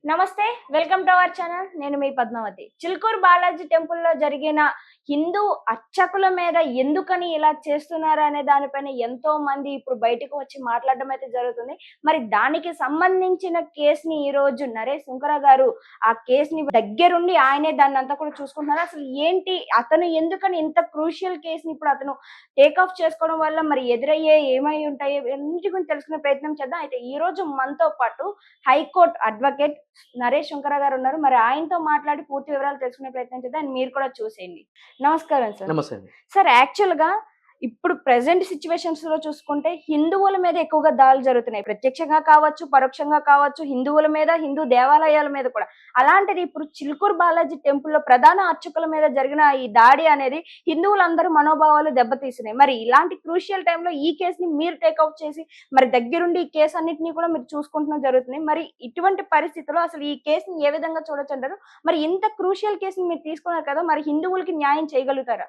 నమస్తే welcome to our channel. నేను మీ పద్మావతి. చిలుకూరు బాలాజీ టెంపుల్లో జరిగిన హిందూ అర్చకుల మీద ఎందుకని ఇలా చేస్తున్నారు అనే దానిపైన ఎంతో మంది ఇప్పుడు బయటకు వచ్చి మాట్లాడడం అయితే జరుగుతుంది. మరి దానికి సంబంధించిన కేసుని ఈ రోజు నరేష్ శుంకర గారు ఆ కేసుని దగ్గరుండి ఆయనే దాన్ని అంతా కూడా చూసుకుంటున్నారు. అసలు ఏంటి అతను ఎందుకని ఇంత క్రూషియల్ కేసుని ఇప్పుడు అతను టేక్ ఆఫ్ చేసుకోవడం వల్ల మరి ఎదురయ్యే ఏమై ఉంటాయో అన్నిటి గురించి తెలుసుకునే ప్రయత్నం చేద్దాం. అయితే ఈ రోజు మనతో పాటు హైకోర్టు అడ్వకేట్ నరేష్ శుంకర గారు ఉన్నారు. మరి ఆయనతో మాట్లాడి పూర్తి వివరాలు తెలుసుకునే ప్రయత్నం చేద్దాం. అండ్ మీరు కూడా చూసేయండి. నమస్కారం సార్. నమస్తే అండి. సార్, యాక్చువల్‌గా ఇప్పుడు ప్రెజెంట్ సిట్యుయేషన్స్‌లో చూసుకుంటే హిందువుల మీద ఎక్కువగా దాడులు జరుగుతున్నాయి. ప్రత్యక్షంగా కావచ్చు, పరోక్షంగా కావచ్చు, హిందువుల మీద, హిందూ దేవాలయాల మీద కూడా. అలాంటిది ఇప్పుడు చిలుకూరు బాలాజీ టెంపుల్‌లో ప్రధాన అర్చకుల మీద జరిగిన ఈ దాడి అనేది హిందువులందరూ మనోభావాలు దెబ్బతీసినాయి. మరి ఇలాంటి క్రూషియల్ టైంలో ఈ కేస్‌ని మీరు టేక్ ఔట్ చేసి మరి దగ్గరుండి ఈ కేసు అన్నిటిని కూడా మీరు చూసుకుంటున్నది జరుగుతుంది. మరి ఇటువంటి పరిస్థితుల్లో అసలు ఈ కేస్‌ని ఏ విధంగా చూడొచ్చంటారు? మరి ఇంత క్రూషియల్ కేస్‌ని మీరు తీసుకున్నారు కదా! మరి హిందువులకి న్యాయం చేయగలుగుతారా?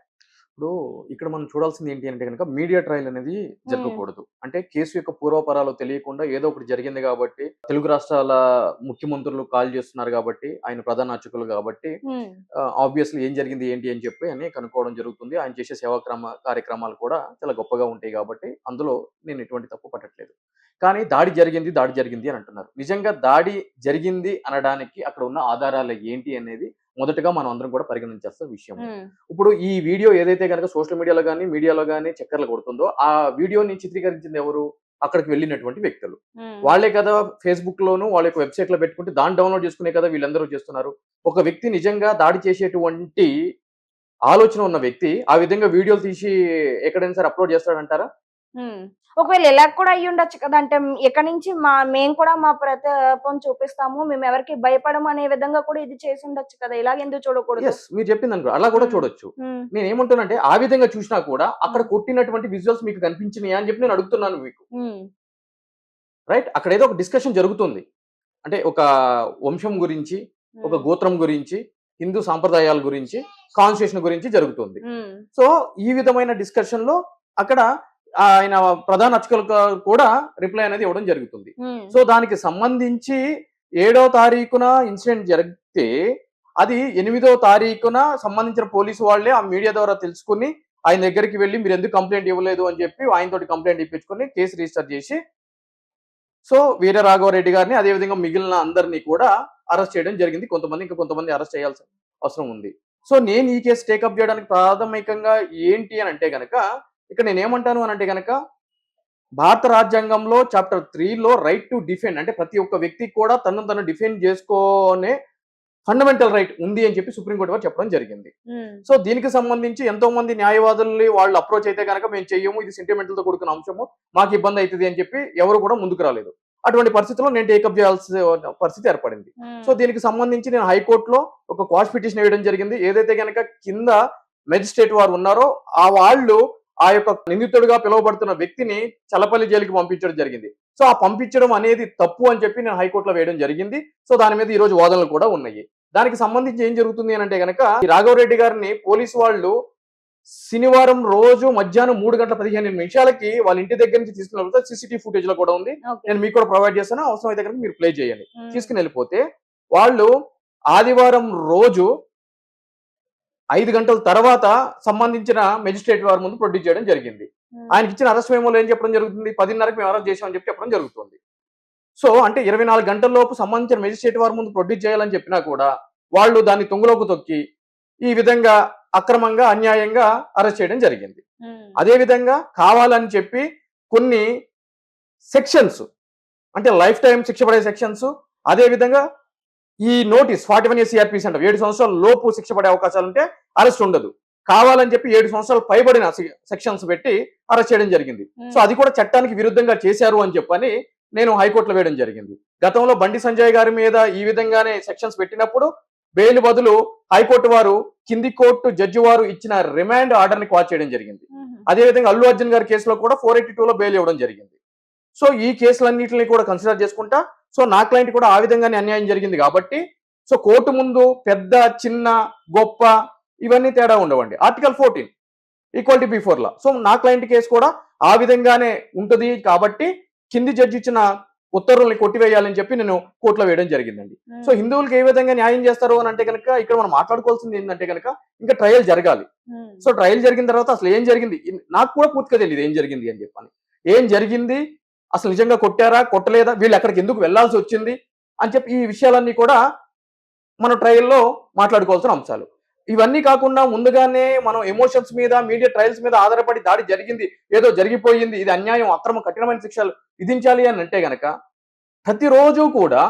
ఇప్పుడు ఇక్కడ మనం చూడాల్సింది ఏంటి అంటే గనక మీడియా ట్రయల్ అనేది జరగకూడదు. అంటే కేసు యొక్క పూర్వాపరాలు తెలియకుండా ఏదో ఒకటి జరిగింది కాబట్టి, తెలుగు రాష్ట్రాల ముఖ్యమంత్రులు కాల్ చేస్తున్నారు కాబట్టి, ఆయన ప్రధాన అర్చకులు కాబట్టి ఆబ్వియస్‌లీ ఏం జరిగింది ఏంటి అని చెప్పి అని కనుక్కోవడం జరుగుతుంది. ఆయన చేసే కార్యక్రమాలు కూడా చాలా గొప్పగా ఉంటాయి కాబట్టి, అందులో నేను ఎటువంటి తప్పు పట్టట్లేదు. కానీ దాడి జరిగింది అని అంటున్నారు. నిజంగా దాడి జరిగింది అనడానికి అక్కడ ఉన్న ఆధారాలు ఏంటి అనేది మొదటగా మనం అందరం కూడా పరిగణించాల్సిన విషయం. ఇప్పుడు ఈ వీడియో ఏదైతే గనక సోషల్ మీడియాలో గాని చక్కర్లు కొడుతుందో, ఆ వీడియోని చిత్రీకరించింది ఎవరు? అక్కడికి వెళ్ళినటువంటి వ్యక్తులు. వాళ్ళే కదా ఫేస్‌బుక్ లోను వాళ్ళ యొక్క వెబ్‌సైట్ లో పెట్టుకుంటే దాన్ని డౌన్‌లోడ్ చేసుకునే కదా వీళ్ళందరూ చేస్తున్నారు. ఒక వ్యక్తి నిజంగా దాడి చేసేటువంటి ఆలోచన ఉన్న వ్యక్తి ఆ విధంగా వీడియోలు తీసి ఎక్కడైనా సరే అప్‌లోడ్ చేస్తాడంటారా? ఒకవేళ ఇలా కూడా అయ్యుండొచ్చు కదా! అంటే ఇక్కడి నుంచి మేము కూడా మా ప్రతాపం చూపిస్తాము. మేమెవరికీ భయపడము అనే విధంగా కూడా ఇది చేసుండొచ్చు కదా! ఇలాగెందుకు చూడకూడదు? యెస్. మీరు చెప్పిందనుకో అలా కూడా హ్మ్. చూడొచ్చు. హ్మ్. నేనేమంటానంటే ఆ విధంగా చూసినా కూడా అక్కడ హ్మ్. కొట్టినటువంటి విజువల్స్ మీకు కనిపించినాయా అని చెప్పి నేను అడుగుతున్నాను మీకు. హ్మ్. రైట్? అక్కడ ఏదో ఒక డిస్కషన్ జరుగుతుంది. అంటే ఒక వంశం గురించి, ఒక హ్మ్. గోత్రం గురించి, హిందూ సాంప్రదాయాల గురించి, కాన్స్టిట్యూషన్ గురించి జరుగుతుంది. హ్మ్. సో, ఈ విధమైన డిస్కషన్‌లో అక్కడ ఆయన ప్రధాన అర్చకులకు కూడా రిప్లై అనేది ఇవ్వడం జరుగుతుంది. హ్మ్. సో, దానికి సంబంధించి 7వ తారీఖున ఇన్సిడెంట్ జరిగితే, అది 8వ తారీఖున సంబంధించిన పోలీసు వాళ్ళే ఆ మీడియా ద్వారా తెలుసుకొని, ఆయన దగ్గరికి వెళ్లి మీరెందుకు కంప్లెయింట్ ఇవ్వలేదు అని చెప్పి ఆయనతోటి కంప్లెయింట్ ఇప్పించుకొని కేసు రిజిస్టర్ చేసి సో, వీర రాఘవరెడ్డి గారిని అదేవిధంగా మిగిలిన అందరిని కూడా అరెస్ట్ చేయడం జరిగింది. కొంతమంది అరెస్ట్ చేయాల్సిన అవసరం ఉంది. సో, నేను ఈ కేసు టేకప్ చేయడానికి ప్రాథమికంగా ఏంటి అనంటే గనక, ఇక్కడ నేనేమంటాను అనంటే గనక, భారత రాజ్యాంగంలో చాప్టర్ 3లో రైట్ టు డిఫెండ్ అంటే ప్రతి ఒక్క వ్యక్తికి కూడా తనను తను డిఫెండ్ చేసుకునే ఫండమెంటల్ రైట్ ఉంది అని చెప్పి సుప్రీంకోర్టు వారు చెప్పడం జరిగింది. హ్మ్. సో, దీనికి సంబంధించి ఎంతో మంది న్యాయవాదుల్ని వాళ్ళు అప్రోచ్ అయితే గనక మేము చెయ్యము. ఇది సెంటిమెంటల్‌తో కూడుకున్న అంశము. మాకు ఇబ్బంది అయితది అని చెప్పి ఎవరు కూడా ముందుకు రాలేదు. అటువంటి పరిస్థితిలో నేను టేకప్ చేయాల్సిన పరిస్థితి ఏర్పడింది. సో, హ్మ్. దీనికి సంబంధించి నేను హైకోర్ట్‌లో ఒక క్వాష్ పిటిషన్ వేయడం జరిగింది. ఏదైతే గనక కింద మెజిస్ట్రేట్ వారు ఉన్నారో వాళ్ళు ఆ యొక్క నిందితుడిగా పిలువబడుతున్న వ్యక్తిని చల్లపల్లి జైలుకి పంపించడం జరిగింది. సో, ఆ పంపించడం అనేది తప్పు అని చెప్పి నేను హైకోర్ట్‌లో వేయడం జరిగింది. సో, దాని మీద ఈ రోజు వాదనలు కూడా ఉన్నాయి. దానికి సంబంధించి ఏం జరుగుతుంది అనంటే గనక ఈ రాఘవరెడ్డి గారిని పోలీసు వాళ్ళు శనివారం రోజు మధ్యాహ్నం 3:15 వాళ్ళ ఇంటి దగ్గర నుంచి తీసుకుని సీసీటీవీ ఫుటేజ్ లో కూడా ఉంది. ఓకే. నేను మీకు కూడా ప్రొవైడ్ చేస్తాను. అవసరం అయితే కనుక మీరు ప్లే చేయండి. హ్మ్. తీసుకుని వెళ్ళిపోతే వాళ్ళు ఆదివారం రోజు 5 గంటల తర్వాత సంబంధించిన మెజిస్ట్రేట్ వారి ముందు ప్రొడ్యూస్ చేయడం జరిగింది. హ్మ్. ఆయనకి ఇచ్చిన అరెస్ట్ మెమోలో ఏం చెప్పడం జరుగుతుంది? 10:30కి మేము అరెస్ట్ చేసామని చెప్పి చెప్పడం జరుగుతుంది. సో, అంటే 24 గంటల లోపు సంబంధించిన మెజిస్ట్రేట్ వారి ముందు ప్రొడ్యూస్ చేయాలని చెప్పినా కూడా, వాళ్ళు దాన్ని తుంగలోకి తొక్కి, ఈ విధంగా అక్రమంగా, అన్యాయంగా అరెస్ట్ చేయడం జరిగింది. హ్మ్. అదే విధంగా కావాలని చెప్పి కొన్ని సెక్షన్స్ అంటే లైఫ్ టైమ్ శిక్ష పడే సెక్షన్స్, అదే విధంగా ఈ నోటీస్ 41A CRPC అంటాం. 7 సంవత్సరాల లోపు శిక్ష పడే అవకాశాలుంటే అరెస్ట్ ఉండదు. కావాలని చెప్పి 7 సంవత్సరాలు పైబడిన సెక్షన్స్ పెట్టి అరెస్ట్ చేయడం జరిగింది. సో, అది కూడా చట్టానికి విరుద్ధంగా చేశారు అని చెప్పని నేను హైకోర్టులో వేయడం జరిగింది. గతంలో బండి సంజయ్ గారి మీద ఈ విధంగానే సెక్షన్స్ పెట్టినప్పుడు బెయిల్ బదులు హైకోర్టు వారు కింది కోర్టు జడ్జి వారు ఇచ్చిన రిమాండ్ ఆర్డర్ ని క్వాష్ చేయడం జరిగింది. అదేవిధంగా అల్లు అర్జున్ గారి కేసులో కూడా 482లో బెయిల్ ఇవ్వడం జరిగింది. సో, ఈ కేసులన్నింటినీ కూడా కన్సిడర్ చేసుకుంటా సో, నా క్లయింట్ కూడా ఆ విధంగానే అన్యాయం జరిగింది కాబట్టి సో, కోర్టు ముందు పెద్ద, చిన్న, గొప్ప ఇవన్నీ తేడా ఉండవండి. Article 14 equality before law. So, నా క్లయింట్ కేసు కూడా ఆ విధంగానే ఉంటది కాబట్టి కింది జడ్జి ఇచ్చిన ఉత్తర్వుల్ని కొట్టివేయాలని చెప్పి నేను కోర్టులో వేయడం జరిగిందండి. సో హిందువులకు ఏ విధంగా న్యాయం చేస్తారు అని అంటే కనుక ఇక్కడ మనం మాట్లాడుకోవాల్సింది ఏంటంటే కనుక ఇంకా ట్రయల్ జరగాలి. సో ట్రయల్ జరిగిన తర్వాత అసలు ఏం జరిగింది నాకు కూడా పూర్తిగా తెలియదు ఏం జరిగింది అని చెప్పని. ఏం జరిగింది, అసలు నిజంగా కొట్టారా కొట్టలేదా, వీళ్ళు ఎక్కడికి ఎందుకు వెళ్లాల్సి వచ్చింది అని చెప్పి ఈ విషయాలన్నీ కూడా మనం ట్రయల్లో మాట్లాడుకోవాల్సిన అంశాలు. ఇవన్నీ కాకుండా ముందుగానే మనం ఎమోషన్స్ మీద మీడియా ట్రయల్స్ మీద ఆధారపడి దాడి జరిగింది, ఏదో జరిగిపోయింది, ఇది అన్యాయం, అక్రమం, కఠినమైన శిక్షలు విధించాలి అని అంటే గనక ప్రతిరోజు కూడా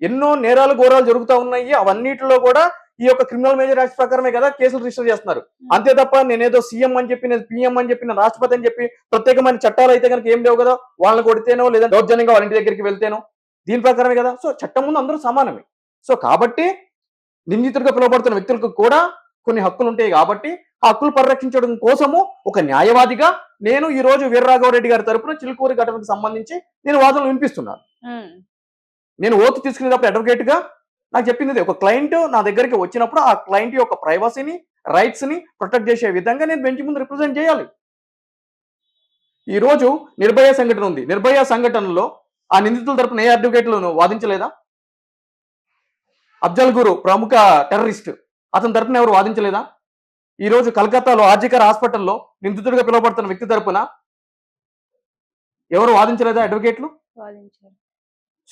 ఎన్నో నేరాలు ఘోరాలు జరుగుతూ ఉన్నాయి. అవన్నిటిలో కూడా ఈ యొక్క క్రిమినల్ మేజర్ యాక్ట్ ప్రకారమే కదా కేసులు రిజిస్టర్ చేస్తున్నారు. అంతే తప్ప నేనేదో సీఎం అని చెప్పి, నేను పిఎం అని చెప్పి, నేను రాష్ట్రపతి అని చెప్పి ప్రత్యేకమైన చట్టాలు అయితే కనుక ఏం లేవు కదా. వాళ్ళని కొడితేనో లేదా దౌర్జన్యంగా వాళ్ళ ఇంటి దగ్గరికి వెళ్తేనో దీని ప్రకారమే కదా. సో చట్టం ముందు అందరూ సమానమే. సో కాబట్టి నిందితుడిగా పిలువబడుతున్న వ్యక్తులకు కూడా కొన్ని హక్కులు ఉంటాయి కాబట్టి ఆ హక్కులు పరిరక్షించడం కోసము ఒక న్యాయవాదిగా నేను ఈ రోజు వీర్రాఘవరెడ్డి గారి తరపున చిలుకూరి ఘటనకు సంబంధించి నేను వాదనలు వినిపిస్తున్నాను. నేను ఓతు తీసుకునేటప్పుడు అడ్వకేట్ గా నాకు చెప్పింది ఒక క్లయింట్ నా దగ్గరికి వచ్చినప్పుడు ఆ క్లయింట్ యొక్క ప్రైవసీని, రైట్స్ ని ప్రొటెక్ట్ చేసే విధంగా నేను బెంచ్ ముందు రిప్రజెంట్ చేయాలి. ఈ రోజు నిర్భయ సంఘటన ఉంది. నిర్భయ సంఘటనలో ఆ నిందితుల తరపున ఏ అడ్వకేట్లను వాదించలేదా? అఫ్జల్ గురు ప్రముఖ టెర్రరిస్ట్, అతని తరపున ఎవరు వాదించలేదా? ఈ రోజు కలకత్తాలో ఆర్జికర్ హాస్పిటల్లో నిందితుడిగా పిలువబడుతున్న వ్యక్తి తరపున ఎవరు వాదించలేదా అడ్వకేట్లు?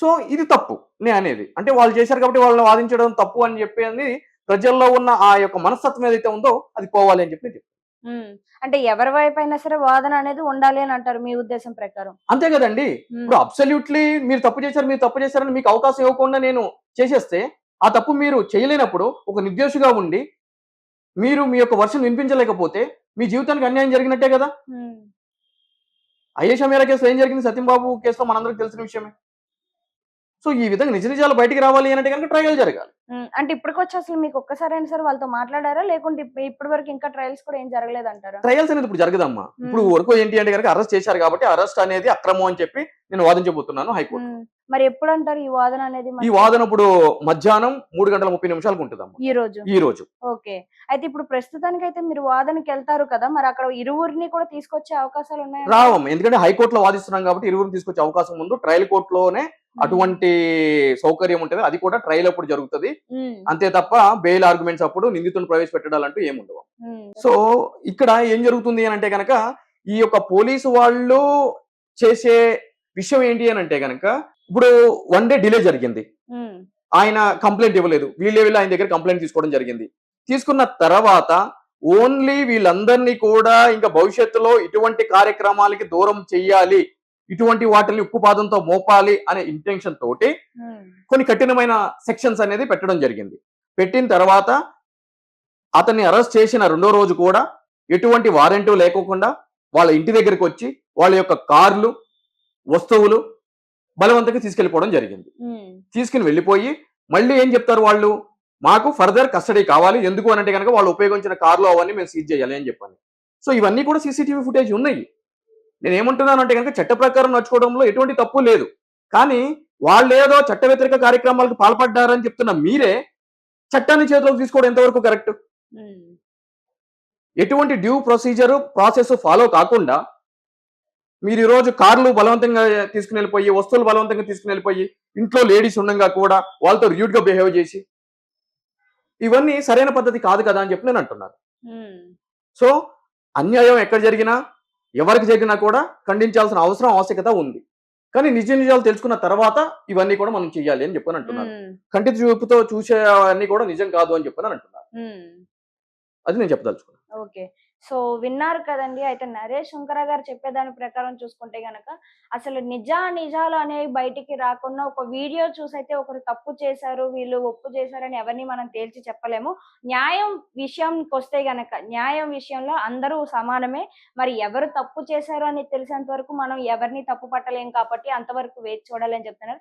సో ఇది తప్పు నేను అనేది. అంటే వాళ్ళు చేశారు కాబట్టి వాళ్ళని వాదించడం తప్పు అని చెప్పి అనేది ప్రజల్లో ఉన్న ఆ యొక్క మనస్తత్వం ఏదైతే ఉందో అది పోవాలి అని చెప్పి. అంటే ఎవరి వైపు అయినా సరే వాదన అనేది ఉండాలి అని అంటారు మీ ఉద్దేశం ప్రకారం. అంతే కదండి. ఇప్పుడు అబ్సల్యూట్లీ మీరు తప్పు చేశారని మీకు అవకాశం ఇవ్వకుండా నేను చేసేస్తే ఆ తప్పు మీరు చేయలేనప్పుడు ఒక నిర్దోషిగా ఉండి మీరు మీ యొక్క వర్షన్ వినిపించలేకపోతే మీ జీవితానికి అన్యాయం జరిగినట్టే కదా. అయేషా మీరా కేసులో ఏం జరిగింది, సత్యంబాబు కేసులో మనందరికి తెలిసిన విషయమే. సో ఈ విధంగా నిజ నిజాలు బయటికి రావాలి అంటే కనుక ట్రయల్ జరగాలి. అంటే ఇప్పటికొచ్చి అసలు మీకు ఒక్కసారైనా సరే వాళ్ళతో మాట్లాడారా, లేకుంటే ఇప్పటి వరకు ఇంకా ట్రయల్స్ కూడా ఏం జరగలేదు అంటారా? ట్రయల్స్ అనేది ఇప్పుడు జరగదమ్మా. ఇప్పుడు వరకు ఏంటి అంటే కనుక అరెస్ట్ చేశారు కాబట్టి అరెస్ట్ అనేది అక్రమం అని చెప్పి నేను వాదించబోతున్నాను హైకోర్టు. మరి ఎప్పుడు అంటారు ఈ వాదన అనేది? ఈ వాదన ఇప్పుడు మధ్యాహ్నం 3:30 నిమిషాలకు ఈ రోజు. ఓకే. అయితే ఇప్పుడు ప్రస్తుతానికి అయితే మీరు వాదనకి వెళ్తారు కదా, మరి అక్కడ ఇరువురిని కూడా తీసుకొచ్చే అవకాశాలు ఉన్నాయా? రావమ్మ, ఎందుకంటే హైకోర్టులో వాదిస్తున్నాం కాబట్టి ఇరువురిని తీసుకొచ్చే అవకాశం ముందు ట్రయల్ కోర్టులోనే అటువంటి సౌకర్యం ఉంటుంది. అది కూడా ట్రయల్ అప్పుడు జరుగుతుంది. అంతే తప్ప బెయిల్ ఆర్గ్యుమెంట్స్ అప్పుడు నిందితులను ప్రవేశపెట్టడాలంటూ ఏముండవు. సో ఇక్కడ ఏం జరుగుతుంది అని అంటే కనుక ఈ యొక్క పోలీసు వాళ్ళు చేసే విషయం ఏంటి అని అంటే కనుక ఇప్పుడు 1 డే డిలే జరిగింది. ఆయన కంప్లైంట్ ఇవ్వలేదు, వీళ్ళే ఆయన దగ్గర కంప్లైంట్ తీసుకోవడం జరిగింది. తీసుకున్న తర్వాత ఓన్లీ వీళ్ళందరినీ కూడా ఇంకా భవిష్యత్తులో ఇటువంటి కార్యక్రమాలకి దూరం చెయ్యాలి, ఇటువంటి వాటిని ఉక్కుపాదంతో మోపాలి అనే ఇంటెన్షన్ తోటి కొన్ని కఠినమైన సెక్షన్స్ అనేది పెట్టడం జరిగింది. పెట్టిన తర్వాత అతన్ని అరెస్ట్ చేసిన 2వ రోజు కూడా ఎటువంటి వారెంట్ లేకోకుండా వాళ్ళ ఇంటి దగ్గరికి వచ్చి వాళ్ళ యొక్క కార్లు, వస్తువులు బలవంతంగా తీసుకెళ్లిపోవడం జరిగింది. తీసుకుని వెళ్ళిపోయి మళ్ళీ ఏం చెప్తారు వాళ్ళు, మాకు ఫర్దర్ కస్టడీ కావాలి, ఎందుకు అని అంటే కనుక వాళ్ళు ఉపయోగించిన కార్లు అవన్నీ మేము సీజ్ చేయాలి అని చెప్పాను. సో ఇవన్నీ కూడా సీసీటీవీ ఫుటేజ్ ఉన్నాయి. నేను ఏమంటున్నాను అంటే కనుక చట్ట ప్రకారం నడుచుకోవడంలో ఎటువంటి తప్పు లేదు. కానీ వాళ్ళు ఏదో చట్ట వ్యతిరేక కార్యక్రమాలకు పాల్పడ్డారని చెప్తున్న మీరే చట్టాన్ని చేతిలోకి తీసుకోవడం ఎంతవరకు కరెక్ట్? ఎటువంటి డ్యూ ప్రొసీజర్ ప్రాసెస్ ఫాలో కాకుండా మీరు ఈరోజు కార్లు బలవంతంగా తీసుకుని వెళ్ళిపోయి, వస్తువులు బలవంతంగా తీసుకుని వెళ్ళిపోయి, ఇంట్లో లేడీస్ ఉండగా కూడా వాళ్ళతో ర్యూడ్ గా బిహేవ్ చేసి, ఇవన్నీ సరైన పద్ధతి కాదు కదా అని చెప్పి నేను అంటున్నాను. సో అన్యాయం ఎక్కడ జరిగినా ఎవరికి జరిగినా కూడా ఖండించాల్సిన అవసరం ఆవశ్యకత ఉంది. కానీ నిజ నిజాలు తెలుసుకున్న తర్వాత ఇవన్నీ కూడా మనం చెయ్యాలి అని చెప్పని అంటున్నాను. కంటి చూపుతో చూసే అన్ని కూడా నిజం కాదు అని చెప్పని అంటున్నాను. అది నేను చెప్పదలుచుకున్నాను. ఓకే. సో విన్నారు కదండి. అయితే నరేష్ శంకర గారు చెప్పేదాని ప్రకారం చూసుకుంటే గనక అసలు నిజాలు అనేవి బయటికి రాకుండా ఒక వీడియో చూసైతే ఒకరు తప్పు చేశారు, వీళ్ళు ఒప్పు చేశారని ఎవరిని మనం తేల్చి చెప్పలేము. న్యాయం విషయంకి వస్తే గనక న్యాయం విషయంలో అందరూ సమానమే. మరి ఎవరు తప్పు చేశారు అని తెలిసేంత వరకు మనం ఎవరిని తప్పు పట్టలేం కాబట్టి అంతవరకు వేచి చూడాలని చెప్తున్నారు.